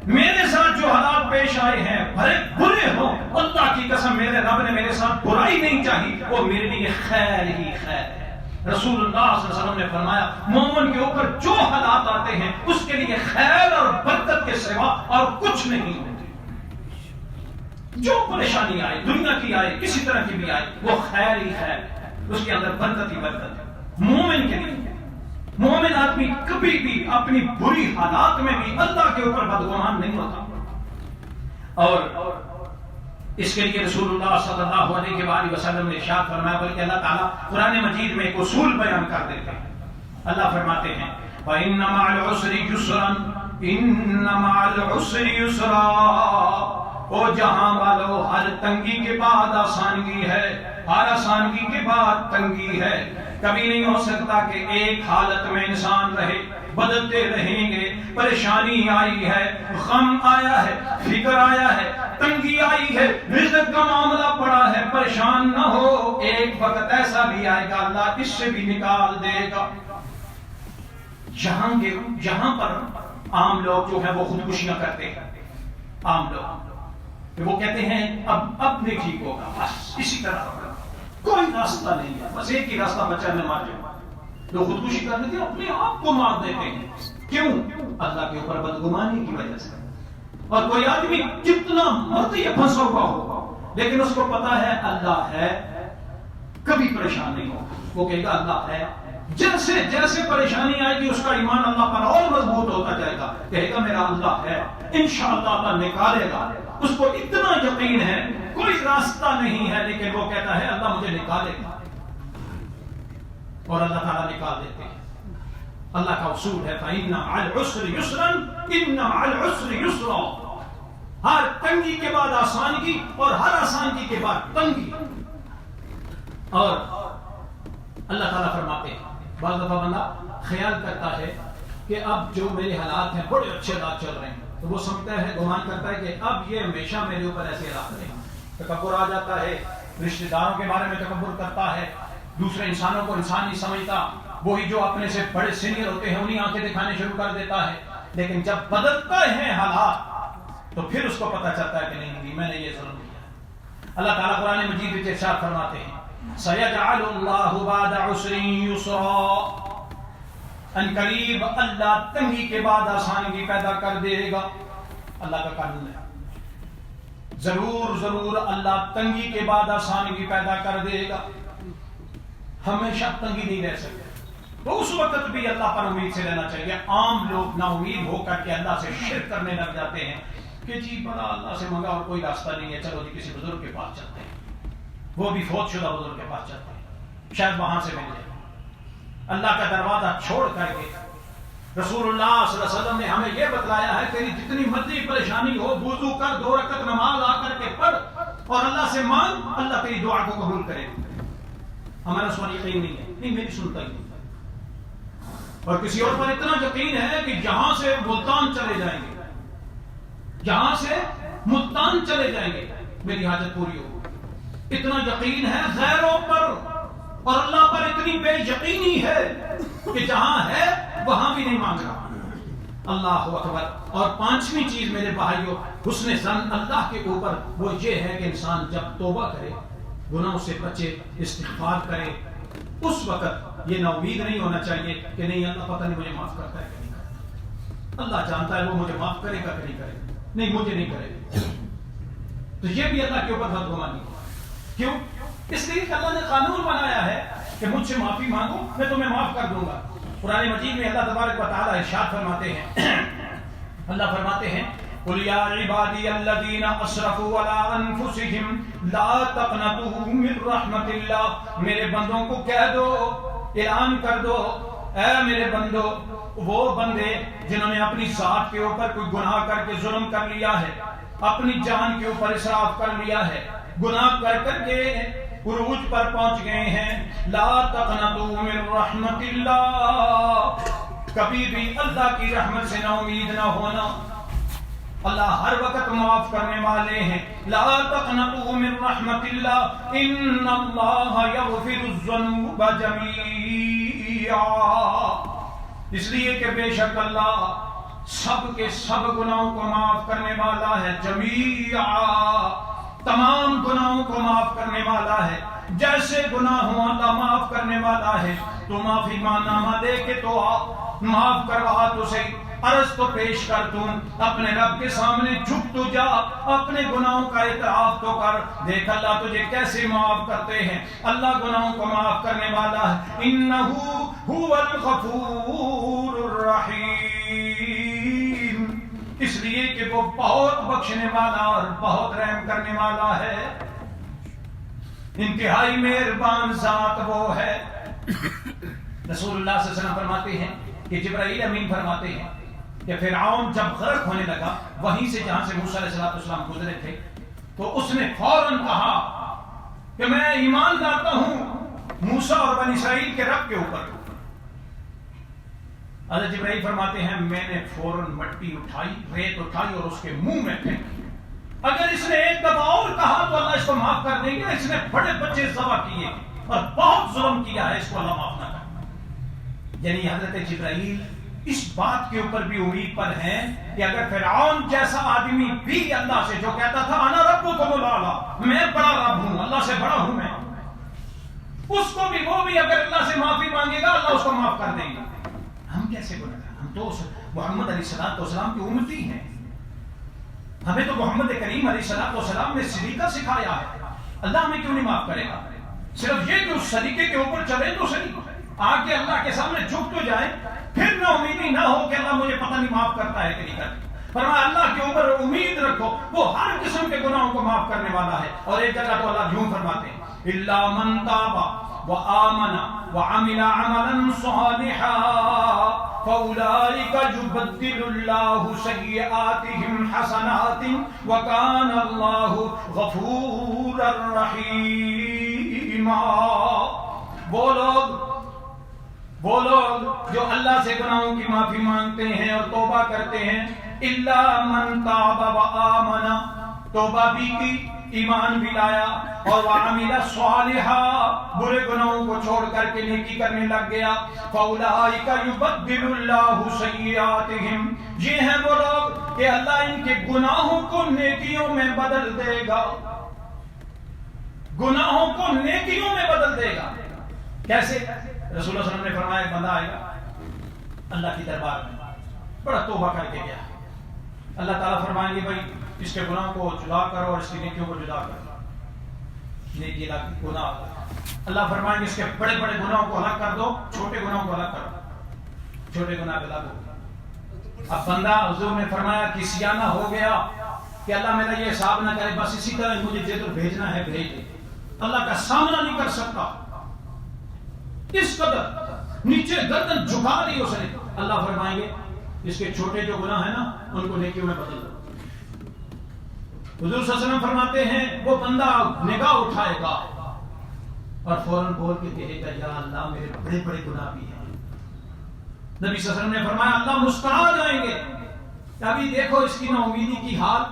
میرے ساتھ جو حالات پیش آئے ہیں بھلے برے ہوں, اللہ کی قسم میرے رب نے میرے ساتھ برائی نہیں چاہی, وہ میرے لیے خیر ہی خیر ہے. رسول اللہ صلی اللہ علیہ وسلم نے فرمایا مومن کے اوپر جو حالات آتے ہیں اس کے لیے خیر اور برکت کے سوا اور کچھ نہیں ہوتے. جو پریشانی آئے, دنیا کی آئے, کسی طرح کی بھی آئے, وہ خیر ہی خیر, اس کے اندر برکت ہی برکت ہے. مومن کے لیے, مومن آدمی کبھی بھی اپنی بری حالات میں بھی اللہ کے اوپر بدگمان نہیں ہوتا. اور اس کے لیے رسول اللہ صلی اللہ علیہ وآلہ وسلم نے ارشاد فرمایا, بلکہ اللہ تعالیٰ قرآن مجید میں ایک اصول بیان کر دیتے ہیں. اللہ فرماتے ہیں فَإِنَّ مَعَ الْعُسْرِ يُسْرًا إِنَّ مَعَ الْعُسْرِ يُسْرًا, او جہاں والو ہر تنگی کے بعد آسانگی ہے, ہر آسانگی کے بعد تنگی ہے. کبھی نہیں ہو سکتا کہ ایک حالت میں انسان رہے، بدلتے رہیں گے. پریشانی آئی ہے، غم آیا ہے، فکر آیا ہے، تنگی آئی ہے، رزق کا معاملہ پڑا ہے، پریشان نہ ہو. ایک وقت ایسا بھی آئے گا اللہ اس سے بھی نکال دے گا. جہاں پر عام لوگ جو ہے وہ خودکشیاں کرتے ہیں، عام لوگ وہ کہتے ہیں اب نہیں ٹھیک ہوگا، بس اسی طرح ہوگا، کوئی راستہ نہیں ہے، بس ایک ہی راستہ بچہ میں مار جاؤں. جو خودکشی کر لیتے ہیں اپنے آپ کو مار دیتے ہیں. کیوں؟ اللہ کے اوپر بدگمانی کی وجہ سے. اور کوئی آدمی کتنا مرضی پھنسا ہوا ہو لیکن اس کو پتا ہے اللہ ہے، کبھی پریشان نہیں ہوگا. وہ کہے گا اللہ ہے، جیسے جیسے پریشانی آئے گی اس کا ایمان اللہ پر اور مضبوط ہوتا جائے گا. کہے گا میرا اللہ ہے، انشاءاللہ اللہ نکالے گا. اس کو اتنا یقین ہے کوئی راستہ نہیں ہے لیکن وہ کہتا ہے اللہ مجھے نکالے گا، اور اللہ تعالیٰ نکال دیتے ہیں. اللہ کا اصول ہے فَإِنَّ مَعَ الْعُسْرِ يُسْرًا إِنَّ مَعَ الْعُسْرِ يُسْرًا. ہر تنگی کے بعد آسانی اور ہر آسانی کے بعد تنگی. اور اللہ تعالیٰ فرماتے ہیں بعض دفعہ بندہ خیال کرتا ہے کہ اب جو میرے حالات ہیں بڑے اچھے حالات چل رہے ہیں تو وہ سمجھتا ہے، گمان کرتا ہے کہ اب یہ ہمیشہ میرے اوپر ایسے حالات رہیں. تکبر آ جاتا ہے، رشتہ داروں کے بارے میں تکبر کرتا ہے، دوسرے انسانوں کو انسان نہیں سمجھتا، وہی جو اپنے سے بڑے سینئر ہوتے ہیں انہیں آنکھیں دکھانے شروع کر دیتا ہے. لیکن جب بدلتے ہیں حالات تو پھر اس کو پتہ چلتا ہے کہ نہیں میں نے یہ ظلم کیا. اللہ تعالیٰ قرآن مجید میں ارشاد فرماتے ہیں سَيَجْعَلُ اللَّهُ بَعْدَ عُسْرٍ يُسْرًا. ان قریب اللہ تنگی کے بعد آسانی پیدا کر دے گا. اللہ کا قانون ہے، ضرور اللہ تنگی کے بعد آسانی پیدا کر دے گا. ہمیشہ تنگی نہیں رہ سکتے تو اس وقت بھی اللہ پر امید سے رہنا چاہیے. عام لوگ نا امید ہو کر کے اللہ سے شرک کرنے لگ جاتے ہیں کہ جی بڑا اللہ سے منگا اور کوئی راستہ نہیں ہے، چلو جی کسی بزرگ کے پاس چلتے ہیں، وہ بھی فوت شدہ بزرگ کے پاس چلتے ہیں، شاید وہاں سے مل جائے. اللہ کا دروازہ چھوڑ کر کے رسول اللہ صلی اللہ علیہ وسلم نے ہمیں یہ بتلایا ہے تیری جتنی مرضی پریشانی ہو وضو کر، 2 رکعت نماز آ کر کے پڑھ اور اللہ سے مانگ، اللہ تیری دعا کو قبول کرے. ہمارا اس پر یقین نہیں ہے، نہیں میری سنتا ہی نہیں. اور کسی اور پر اتنا یقین ہے کہ جہاں سے ملتان چلے جائیں گے، جہاں سے ملتان چلے جائیں گے میری حاجت پوری ہو. اتنا یقین ہے غیروں پر، اور اللہ پر اتنی بے یقینی ہے کہ جہاں ہے وہاں بھی نہیں مانگ رہا. اللہ اکبر. اور 5ویں چیز میرے بھائیوں حسن ظن اللہ کے اوپر وہ یہ ہے کہ انسان جب توبہ کرے، گناہوں سے بچے، استغفار کرے، اس وقت یہ نا امید نہیں ہونا چاہیے کہ نہیں اللہ پتہ نہیں مجھے معاف کرتا ہے کہ نہیں کرتا. اللہ جانتا ہے وہ مجھے معاف کرے گا کہ نہیں کرے گا. نہیں مجھے نہیں کرے گا. تو یہ بھی اللہ کے اوپر بدگمانی ہے. کیوں؟ اس لیے کہ اللہ نے قانون بنایا ہے کہ مجھ سے معافی مانگو میں تمہیں معاف کر دوں گا. قرآن مجید میں اللہ تبارک و تعالی ارشاد فرماتے ہیں، اللہ فرماتے ہیں قُلْ يَا عِبَادِيَ الَّذِينَ أَسْرَفُوا عَلَىٰ أَنفُسِهِمْ لَا تَقْنَطُوا مِن رَحْمَةِ اللَّهِ. میرے بندوں کو کہہ دو، اعلان کر دو، اے میرے بندو، وہ بندے جنہوں نے اپنی ذات کے اوپر کوئی گناہ کر کے ظلم کر لیا ہے، اپنی جان کے اوپر اسراف کر لیا ہے، گناہ کر کے عروج پر پہنچ گئے ہیں، لا تقنطوا من رحمت اللہ، کبھی بھی اللہ کی رحمت سے نا امید نہ ہونا. اللہ ہر وقت معاف کرنے والے ہیں. لا تقنطوا من رحمت اللہ ان اللہ یغفر الذنوب جميعا. اس لیے کہ بے شک اللہ سب کے سب گناہوں کو معاف کرنے والا ہے. جميعا، تمام گناہوں کو معاف کرنے والا ہے. جیسے گناہ ہو اللہ معاف کرنے والا ہے. تو معافی نامہ دے کے تو معاف کروا تو صحیح، عرض تو پیش کر. تم اپنے رب کے سامنے جھک تو جا، اپنے گناہوں کا اعتراف تو کر. دیکھ اللہ تجھے کیسے معاف کرتے ہیں. اللہ گناہوں کو معاف کرنے والا ہے. انہو هو الغفور الرحیم، اس لیے کہ وہ بہت بخشنے والا اور بہت رحم کرنے والا ہے. انتہائی مہربان ذات وہ ہے. رسول اللہ صلی اللہ علیہ وسلم فرماتے ہیں کہ جبرائیل امین فرماتے ہیں کہ فرعون جب غرق ہونے لگا، وہیں سے جہاں سے موسیٰ علیہ السلام گزرے تھے، تو اس نے فوراً کہا کہ میں ایمان لاتا ہوں موسیٰ اور بنی اسرائیل کے رب کے اوپر. حضرت جبرائیل فرماتے ہیں میں نے فوراً مٹی اٹھائی، ریت اٹھائی اور اس کے منہ میں پھینکی. اگر اس نے ایک دفعہ اور کہا تو اللہ اس کو معاف کر دیں گے. اس نے بڑے بچے ذبح کیے اور بہت ظلم کیا ہے، اس کو اللہ معاف نہ کرے. یعنی حضرت جبرائیل اس بات کے اوپر بھی امید پر ہیں کہ اگر فرعون جیسا آدمی بھی اللہ سے جو کہتا تھا انا ربکم الاعلی، میں بڑا رب ہوں، اللہ سے بڑا ہوں میں، اس کو بھی وہ بھی اگر اللہ سے معافی مانگے گا اللہ اس کو معاف کر دیں گے. ہم کیسے گناہگار؟ ہم تو محمد علیہ السلام کی امتی ہیں. ہمیں تو محمد کریم علیہ السلام نے سلیقہ سکھایا ہے. اللہ ہمیں کیوں نہیں معاف کرے گا؟ صرف یہ کہ اس سلیقے کے اوپر چلے تو صحیح، آ کے اللہ کے سامنے جھک تو جائیں، پھر نہ امیدی نہ ہو کہ اللہ مجھے پتہ نہیں معاف کرتا ہے کہ نہیں کرتا. فرمایا اللہ کے اوپر امید رکھو، وہ ہر قسم کے گناہوں کو معاف کرنے والا ہے. اور ایک جگہ تو اللہ یوں فرماتے ہیں الا من تاب وآمن وعمل عملا صالحا فأولئك يبدل الله سيئاتهم حسنات وكان الله غفورا رحيما. وہ لوگ جو اللہ سے گناہوں کی معافی مانگتے ہیں اور توبہ کرتے ہیں. الا من تاب وآمن، توبہ بھی کی، ایمان بھی لایا، اور وعمل صالحا، برے گناہوں کو چھوڑ کر کے نیکی کرنے لگ گیا. فاولئک یبدل اللہ سیئاتہم، یہ ہیں وہ لوگ کہ اللہ ان کے گناہوں کو نیکیوں میں بدل دے گا. گناہوں کو نیکیوں میں بدل دے گا. کیسے؟ رسول اللہ صلی اللہ علیہ وسلم نے فرمایا ایک بندہ آئے گا اللہ کی دربار میں، بڑا توبہ کر کے گیا. اللہ تعالیٰ فرمائیں گے بھائی اس کے گناہوں کو جدا کرو اور اس کی نیکیوں کو جدا کرو. نیکی گناہ، اللہ فرمائیں گے اس کے بڑے بڑے گناہوں کو الگ کر دو، چھوٹے گناہوں کو الگ کرو. چھوٹے گناہ کو الگ دو. اب بندہ حضور نے فرمایا کہ سیانہ ہو گیا کہ اللہ میرا یہ حساب نہ کرے، بس اسی طرح مجھے جدھر بھیجنا ہے بھیج دے. اللہ کا سامنا نہیں کر سکتا، اس قدر نیچے گردن جھکا دی اس نے. اللہ فرمائیں گے اس کے چھوٹے جو گناہ ہیں نا ان کو نیکیوں میں بدل دو. حضور صلی اللہ علیہ وسلم فرماتے ہیں وہ بندہ نگاہ اٹھائے گا اور فوراً بول کے کہے گا یا اللہ میرے بڑے بڑے گناہ بھی ہیں. نبی صلی اللہ علیہ وسلم نے فرمایا اللہ مسکرا جائیں گے. ابھی دیکھو اس کی نا امیدی کی حال،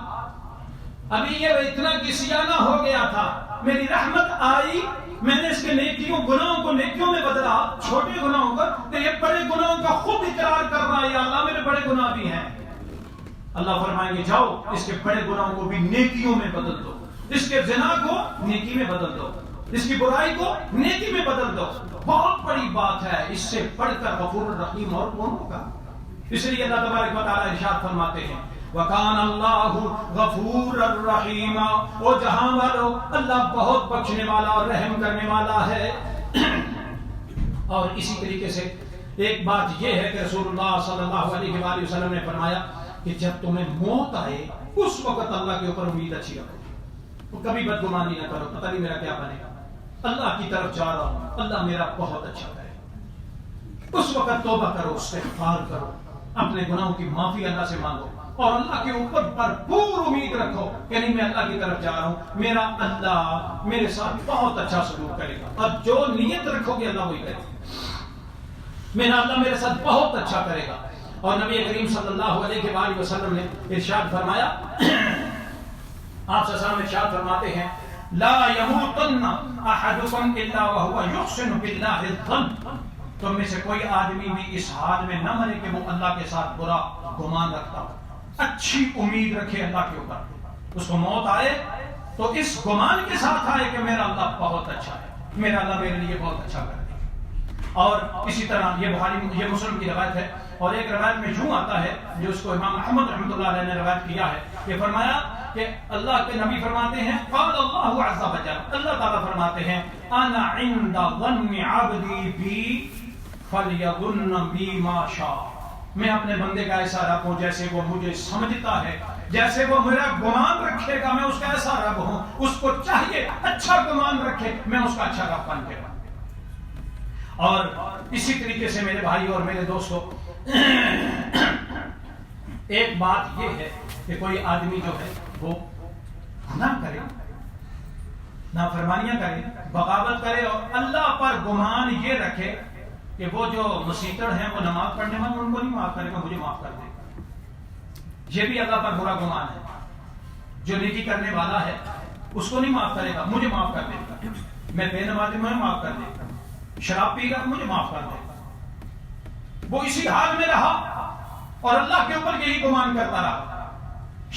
ابھی یہ اتنا کسیانہ ہو گیا تھا، میری رحمت آئی، میں نے اس کے نیکیوں گناہوں کو نیکیوں میں بدلا، چھوٹے گناہوں کا، تو یہ بڑے گناہوں کا خود اقرار کر رہا ہے یا اللہ میرے بڑے گناہ بھی ہیں. اللہ فرمائیں گے جاؤ اس کے بڑے گناہوں کو بھی نیکیوں میں بدل دو، اس کے زنا کو نیکی میں بدل دو، اس کی برائی کو نیکی میں بدل دو. بہت بڑی بات ہے، اس سے بڑھ کر غفور الرحیم اور کون ہوگا؟ اس لیے اللہ تبارک و تعالیٰ ارشاد فرماتے ہیں وَكَانَ اللَّهُ غَفُورًا رَحِيمًا، او جہاں والو اللہ بہت بخشنے والا اور رحم کرنے والا ہے. اور اسی طریقے سے ایک بات یہ ہے کہ رسول اللہ صلی اللہ علیہ وآلہ وسلم نے فرمایا کہ جب تمہیں موت آئے اس وقت اللہ کے اوپر امید اچھی رکھو، کبھی بدگمانی نہ کرو پتہ نہیں میرا کیا بنے گا، اللہ کی طرف جا رہا ہوں، اللہ میرا بہت اچھا کرے. اس وقت توبہ کرو، استغفار کرو، اپنے گناہوں کی معافی اللہ سے مانگو اور اللہ کے اوپر بھرپور امید رکھو کہ نہیں میں اللہ کی طرف جا رہا ہوں، میرا اللہ میرے ساتھ بہت اچھا سلوک کرے گا. اور جو نیت رکھو گے اللہ وہی کرے گا، میرا اللہ میرے ساتھ بہت اچھا کرے گا. اور نبی کریم صلی اللہ علیہ وآلہ وسلم نے ارشاد فرمایا، آپ صلی اللہ علیہ وسلم ارشاد فرماتے ہیں لا یموتن احدکم الا وهو یحسن باللہ الظن، تم میں سے کوئی آدمی بھی اس حال میں نہ مرے کہ وہ اللہ کے ساتھ برا گمان رکھتا ہو، اچھی امید رکھے اللہ کے اوپر. اس کو موت آئے تو اس گمان کے ساتھ آئے کہ میرا اللہ بہت اچھا ہے، میرا اللہ میرے لیے بہت اچھا کرے. اور اسی طرح یہ بخاری یہ مسلم کی روایت ہے، اور ایک روایت میں یوں آتا ہے جو اس کو امام احمد رحمۃ اللہ علیہ نے روایت کیا ہے کہ فرمایا کہ اللہ کے نبی فرماتے ہیں قال اللہ عز وجل، اللہ تعالیٰ فرماتے ہیں انا عند ظن عبدی بی فلیظن بی ما شاء، میں اپنے بندے کا ایسا رب ہوں جیسے وہ مجھے سمجھتا ہے، جیسے وہ میرا گمان رکھے گا میں اس کا ایسا رب ہوں، اس کو چاہیے اچھا گمان رکھے میں اس کا اچھا رب بن کے رہوں. اور اسی طریقے سے میرے بھائی اور میرے دوستو ایک بات یہ ہے کہ کوئی آدمی جو ہے وہ گناہ کرے نافرمانیاں کرے، بغاوت کرے اور اللہ پر گمان یہ رکھے کہ وہ جو مسیطڑ ہیں وہ نماز پڑھنے والے ان کو نہیں معاف کرے گا، مجھے معاف کر دے گا، یہ بھی اللہ پر برا گمان ہے۔ جو نیکی کرنے والا ہے اس کو نہیں معاف کرے گا، مجھے معاف کر دے گا۔ میں بے نمازی مجھے معاف کر دے گا، شراب پی گا مجھے معاف کر دے گا۔ وہ اسی حال میں رہا اور اللہ کے اوپر یہی گمان کرتا رہا،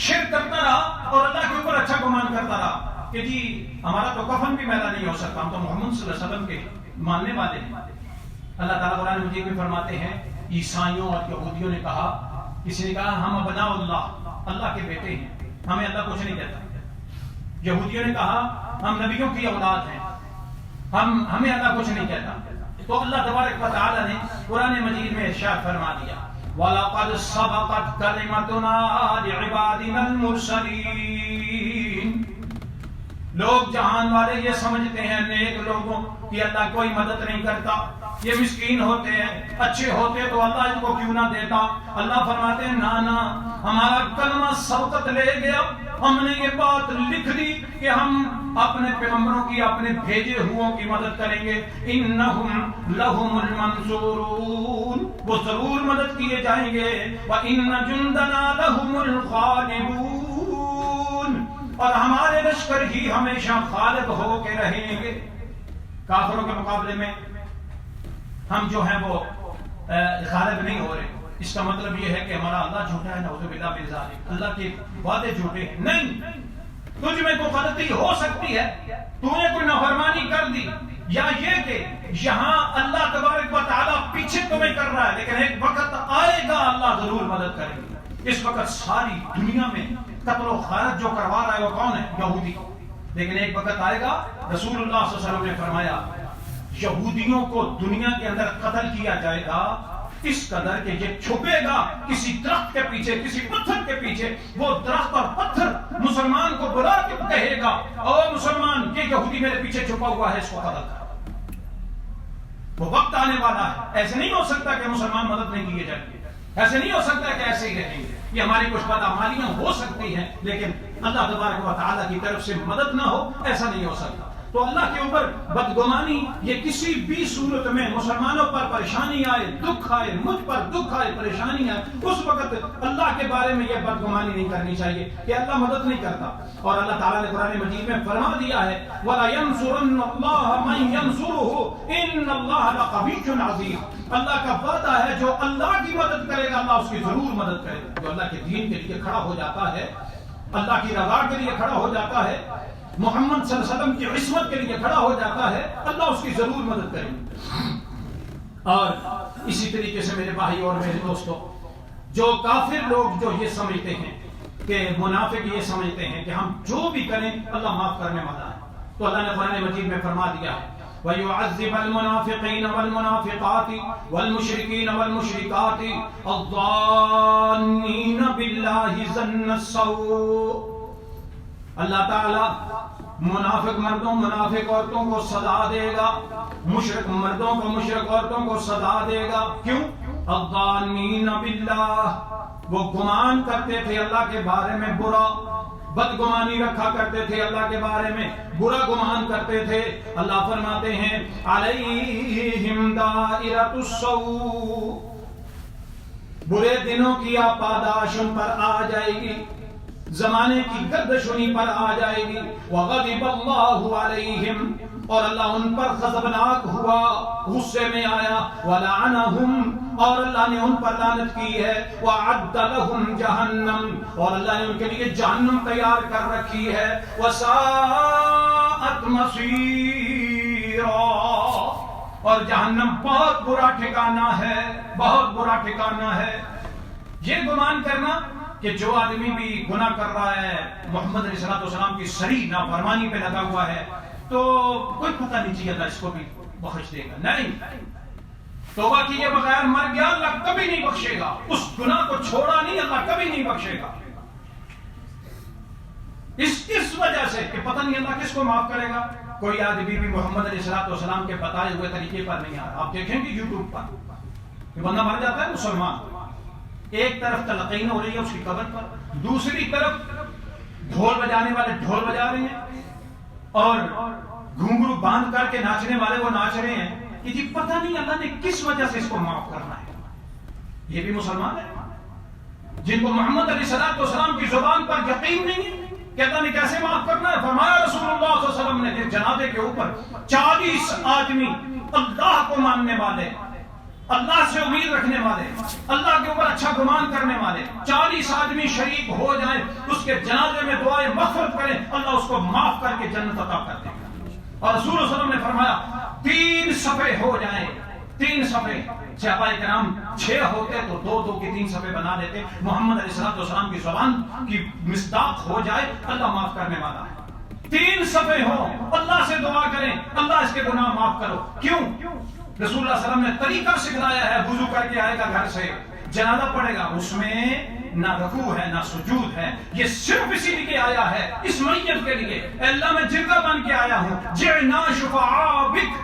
شرک کرتا رہا اور اللہ کے اوپر اچھا گمان کرتا رہا کہ جی ہمارا تو کفن بھی میلا نہیں ہو سکتا، ہم تو محمد صلی اللہ علیہ وسلم کے ماننے والے ہیں۔ اللہ تعالیٰ قرآن مجید میں فرماتے ہیں عیسائیوں اور یہودیوں نے کہا، کسی نے کہا ہم ابناء اللہ، اللہ کے بیٹے ہیں، ہمیں اللہ کچھ نہیں کہتا۔ یہودیوں نے کہا ہم نبیوں کی اولاد ہیں، ہمیں اللہ کچھ نہیں کہتا۔ تو اللہ تبارک و تعالیٰ نے قرآن مجید میں ارشاد فرما دیا وَلَقَدْ سَبَقَتْ كَلِمَتُنَا لِعِبَادِنَا الْمُرْسَلِينَ۔ لوگ جہان والے یہ سمجھتے ہیں نیک لوگوں کی اللہ کوئی مدد نہیں کرتا، یہ مسکین ہوتے ہیں، اچھے ہوتے تو اللہ ان کو کیوں نہ دیتا۔ اللہ فرماتے ہیں نا، ہمارا کلمہ سبقت لے گیا، ہم نے یہ بات لکھ دی کہ ہم اپنے پیغمبروں کی، اپنے بھیجے ہوئوں کی مدد کریں گے۔ انہم لہم المنصورون، وہ ضرور مدد کیے جائیں گے۔ وَإِنَّ جُنْدَنَا لَهُمُ الْغَالِبُونَ، اور ہمارے لشکر ہی ہمیشہ غالب ہو کے رہیں گے۔ کافروں کے مقابلے میں ہم جو ہیں وہ غالب نہیں ہو رہے۔ اس کا مطلب یہ ہے کہ ہمارا اللہ جھوٹا ہے، نعوذ باللہ من ذالک، اللہ کے وعدے جھوٹے ہیں۔ نہیں، تجھ میں کوئی غلطی ہو سکتی ہے، تو نے کوئی نافرمانی کر دی، یا یہ کہ یہاں اللہ تبارک و تعالیٰ پیچھے تمہیں کر رہا ہے، لیکن ایک وقت آئے گا اللہ ضرور مدد کرے گا۔ اس وقت ساری دنیا میں قتل و غارت جو کروا رہا ہے وہ کون ہے؟ یہودی۔ لیکن ایک وقت آئے گا، رسول اللہ صلی اللہ علیہ وسلم نے فرمایا یہودیوں کو دنیا کے اندر قتل کیا جائے گا اس قدر کہ یہ چھپے گا کسی درخت کے پیچھے، کسی پتھر کے پیچھے۔ وہ درخت اور پتھر مسلمان کو بلا کے کہے گا او مسلمان، یہ یہودی میرے پیچھے چھپا ہوا ہے، اس کو قتل کر۔ وہ وقت آنے والا ہے، ایسے نہیں ہو سکتا کہ مسلمان مدد نہیں کیے جائیں گے، ایسے نہیں ہو سکتا کہ ایسے ہی رہیں گے۔ یہ ہماری کچھ بدعمالیاں ہو سکتی ہیں لیکن اللہ تبارک و تعالیٰ کی طرف سے مدد نہ ہو، ایسا نہیں ہو سکتا۔ تو اللہ کے اوپر بدگمانی یہ کسی بھی صورت میں مسلمانوں پر پریشانی آئے، دکھ آئے، مجھ پر دکھ آئے، پریشانی آئے، اس وقت اللہ کے بارے میں یہ بدگمانی نہیں کرنی چاہیے کہ اللہ مدد نہیں کرتا۔ اور اللہ تعالیٰ نے قرآن مجید میں فرما دیا ہے وَلَا يَنْصُرَنَّ اللَّهَ مَنْ يَنْصُرُهُ إِنَّ اللَّهَ لَقَوِيٌّ عَزِيزٌ۔ اللہ کا وعدہ ہے جو اللہ کی مدد کرے گا اللہ اس کی ضرور مدد کرے گا۔ جو اللہ کے دین کے لیے کھڑا ہو جاتا ہے، اللہ کی رضا کے لیے کھڑا ہو جاتا ہے، محمد صلی اللہ علیہ وسلم کی عصمت کے لیے کھڑا ہو جاتا ہے، اللہ اس کی ضرور مدد کرے گا۔ اور اسی طریقے سے میرے بھائی اور میرے دوستوں، جو کافر لوگ جو یہ سمجھتے ہیں کہ منافق یہ سمجھتے ہیں کہ ہم جو بھی کریں اللہ معاف کرنے والا ہے، تو اللہ نے قرآن مجید میں فرما دیا ہے وَيُعَذِّبَ الْمُنَافِقِينَ وَالْمُنَافِقَاتِ وَالْمُشْرِكِينَ وَالْمُشْرِكَاتِ الظَّانِّينَ بِاللَّهِ ظَنَّ السَّوْءِ۔ اللہ تعالیٰ منافق مردوں منافق عورتوں کو سزا دے گا، مشرک مردوں کو مشرک عورتوں کو سزا دے گا۔ کیوں؟ الظَّانِّينَ بِاللَّهِ، وہ گمان کرتے تھے اللہ کے بارے میں برا، بدگمانی رکھا کرتے تھے اللہ کے بارے میں، برا گمان کرتے تھے۔ اللہ فرماتے ہیں علیہم دائرۃ السوء، برے دنوں کی پاداش ان پر آ جائے گی، زمانے کی گردش انہیں پر آ جائے گی۔ وغضب اللہ علیہم، اور اللہ ان پر غضبناک ہوا، غصے میں آیا۔ ولعنہم، اور اللہ نے ان پر لعنت کی ہے۔ وَأَعَدَّ لَهُمْ جَهَنَّمَ، اور اللہ نے ان کے لیے جہنم تیار کر رکھی ہے۔ وَسَاءَتْ مَصِيرًا، اور جہنم بہت برا ٹھکانہ ہے، بہت برا ٹھکانہ ہے۔ یہ گمان کرنا کہ جو آدمی بھی گناہ کر رہا ہے، محمد علیہ السلام کی صریح نافرمانی پہ لگا ہوا ہے، تو کوئی پتہ نہیں چاہیے اللہ اس کو بھی بخش دے گا۔ نہیں، توبہ کیے بغیر مر گیا اللہ کبھی نہیں بخشے گا، اس گناہ کو چھوڑا نہیں اللہ کبھی نہیں بخشے گا۔ اس وجہ سے کہ پتہ نہیں اللہ کس کو معاف کرے گا۔ کوئی آدمی بھی محمد علیہ السلام کے بتائے ہوئے طریقے پر نہیں آ رہا۔ آپ دیکھیں گے یوٹیوب پر کہ بندہ مر جاتا ہے مسلمان، ایک طرف تلقین ہو رہی ہے اس کی قبر پر، دوسری طرف ڈھول بجانے والے ڈھول بجا رہے ہیں، اور گھنگرو باندھ کر کے ناچنے والے وہ ناچ رہے ہیں کہ جی پتہ نہیں اللہ نے کس وجہ سے اس کو معاف کرنا ہے. یہ بھی مسلمان ہے جن کو محمد علیہ السلام کی زبان پر یقین نہیں ہے کہ اللہ نے کیسے معاف کرنا ہے. فرمایا رسول اللہ صلی اللہ علیہ وسلم نے جنازے کے اوپر 40 آدمی اللہ کو ماننے والے, اللہ سے امید رکھنے والے, اللہ کے اوپر اچھا گمان کرنے والے 40 آدمی شریک ہو جائیں, اس کے جنازے میں دعائیں مغفرت کریں, اللہ اس کو معاف کر کے جنت عطا کر دے گا. اور رسول اللہ صلی اللہ علیہ وسلم نے فرمایا 3 صفحے ہو جائیں, 3 صفحے, صحابہ کرام 6 ہوتے تو 2 کی 3 صفحے بنا دیتے. محمد علیہ السلام کی زبان کی مصداق ہو جائے, اللہ معاف کرنے والا ہے. 3 صفحے ہو, اللہ سے دعا کریں اللہ اس کے گناہ معاف کرو. کیوں؟ رسول اللہ صلی اللہ علیہ وسلم نے طریقہ سکھلایا ہے. وضو کر کے آئے گا گھر سے, جنازہ پڑھے گا, اس میں نہ رکوع ہے نہ سجود ہے, یہ صرف اسی لیے آیا ہے اس میت کے لیے. اے اللہ میں جرگہ بن کے آیا ہوں, جئنا شفعاء بک,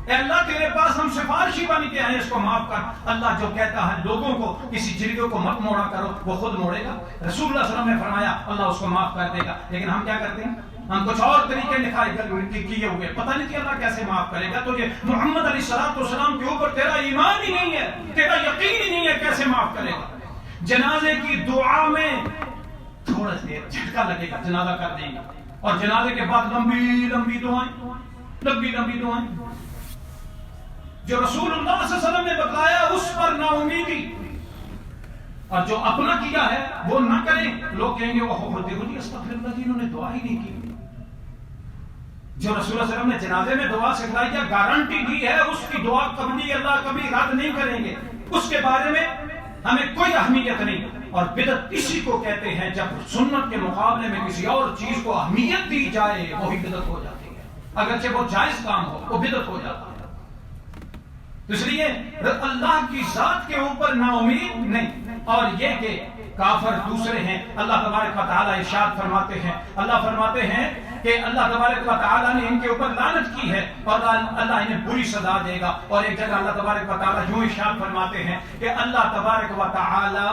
اے اللہ تیرے پاس ہم سفارشی بن کے آئے, اس کو معاف کر. اللہ جو کہتا ہے لوگوں کو کسی جرگے کو مت موڑا کرو, وہ خود موڑے گا. رسول اللہ صلی اللہ علیہ وسلم نے فرمایا اللہ اس کو معاف کر دے گا. لیکن ہم کیا کرتے ہیں, ہم کچھ اور طریقے کیے ہوئے, پتہ نہیں کہ اللہ کیسے معاف کرے گا. تجھے محمد علیہ السلام کے اوپر تیرا ایمان ہی نہیں ہے, تیرا یقین ہی نہیں ہے, کیسے معاف کرے گا. جنازے کی دعا میں تھوڑا سا جھٹکا لگے گا, جنازہ کر دیں گے, اور جنازے کے بعد لمبی لمبی دعائیں جو رسول اللہ صلی اللہ علیہ وسلم نے بتایا اس پر نا امیدی, اور جو اپنا کیا ہے وہ نہ کریں. لوگ کہیں گے وہ دیکھو جی استغفر اللہ جی, انہوں نے دعا ہی نہیں کی. جو رسول اللہ صلی اللہ علیہ وسلم نے جنازے میں دعا سکھلائی ہے, گارنٹی دی ہے اس کی دعا قبولی اللہ کبھی رد نہیں کریں گے. اس کے بارے میں ہمیں کوئی اہمیت نہیں. اور بدعت اسی کو کہتے ہیں جب سنت کے مقابلے میں کسی اور چیز کو اہمیت دی جائے وہی بدعت ہو جاتی ہے, اگرچہ وہ جائز کام ہو وہ بدعت ہو جاتا ہے. اس لیے اللہ کی ذات کے اوپر نا امید نہیں. اور یہ کہ کافر دوسرے ہیں, اللہ تبارک و تعالی ارشاد فرماتے ہیں, اللہ فرماتے ہیں کہ اللہ تبارک و تعالی نے ان کے اوپر لعنت کی ہے اور اللہ انہیں بری سزا دے گا. اور ایک جگہ اللہ تبارک و تعالی یوں ارشاد فرماتے ہیں کہ اللہ تبارک و تعالی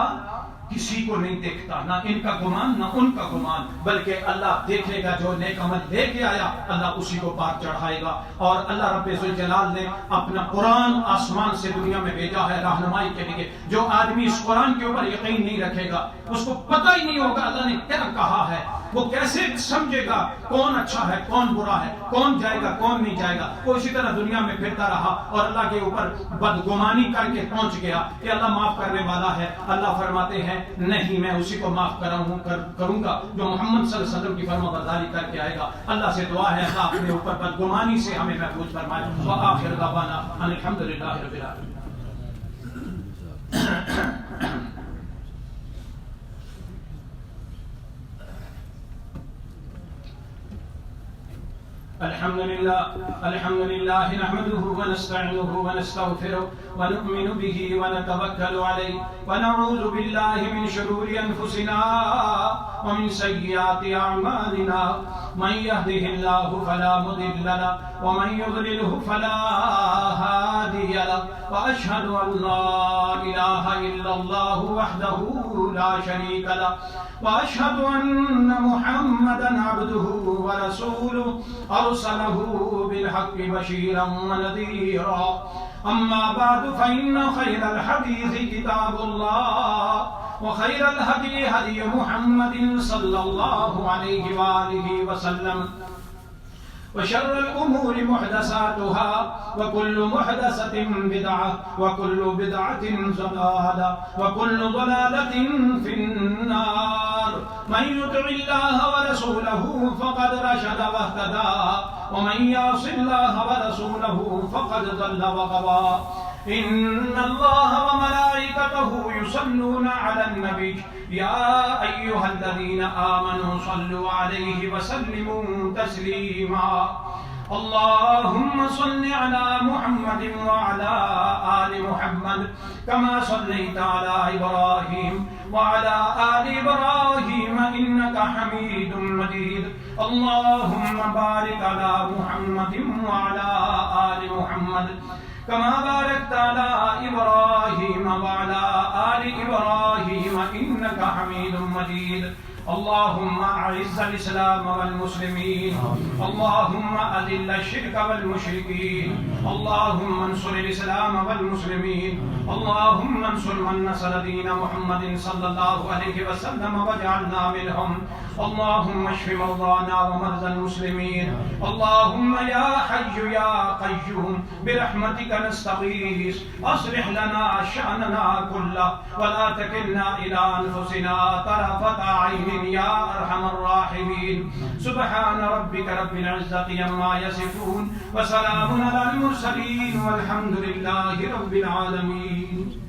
کسی کو نہیں دیکھتا, نہ ان کا گمان نہ ان کا گمان, بلکہ اللہ دیکھے گا جو نیک عمل لے کے آیا اللہ اسی کو پار چڑھائے گا. اور اللہ رب ذوالجلال نے اپنا قرآن آسمان سے دنیا میں بھیجا ہے رہنمائی کے لیے. جو آدمی اس قرآن کے اوپر یقین نہیں رکھے گا, اس کو پتہ ہی نہیں ہوگا اللہ نے کیا کہا ہے, وہ کیسے سمجھے گا کون اچھا ہے کون برا ہے, کون جائے گا کون نہیں جائے گا. وہ اسی طرح دنیا میں پھرتا رہا اور اللہ کے اوپر بدگمانی کر کے پہنچ گیا کہ اللہ معاف کرنے والا ہے. اللہ فرماتے ہیں نہیں, میں اسی کو معاف کروں گا جو محمد صلی اللہ علیہ وسلم کی فرمانبرداری کر کے آئے گا. اللہ سے دعا ہے اللہ اپنے اوپر بدگمانی سے ہمیں محفوظ فرمائے. وآخر دعوانا ان الحمد للہ رب العالمین. الحمد لله نحمده ونستعينه ونستغفره ونؤمن به ونتوكل عليه ونعوذ بالله من شرور أنفسنا ومن سيئات أعمالنا. من يهده الله فلا مضل له ومن يضلله فلا هادي له. وأشهد أن لا إله إلا الله وحده لا شريك له وأشهد أن محمدا عبده ورسوله أرسله بالحق بشيرا ونذيرا. أما بعد فإن خير الحديث كتاب الله وخير الهدي هدي محمد صلى الله عليه وآله وسلم وشر الأمور محدثاتها وكل محدثة بدعة وكل بدعة ضلالة وكل ضلالة في النار. من يطع الله ورسوله فقد رشد واهتدى ومن يعص الله ورسوله فقد ضل وغوى. إن الله وملائكته يصلون على النبي يا أيها الذين آمنوا صلوا عليه وسلموا تسليما. اللهم صل على محمد وعلى آل محمد كما صليت على إبراهيم وعلى آل إبراهيم إنك حميد مجيد. اللهم بارك على محمد وعلى آل محمد كما باركت على إبراهيم وعلى آل إبراهيم إنك حميد مجيد. اللهم اعز الاسلام والمسلمين، اللهم اذل الشرك والمشركين، اللهم انصر الاسلام والمسلمين، اللهم انصر من نصر دين محمد صلى الله عليه وسلم واجعلنا منهم، اللهم اشف مرضانا ومرضى المسلمين، اللهم يا حي يا قيوم برحمتك نستغيث، اصلح لنا شأننا كله ولا تكلنا إلى أنفسنا طرفة عين يا أرحم الراحمين. سبحان ربك رب العزة عما يصفون وسلام على المرسلين والحمد لله رب العالمين.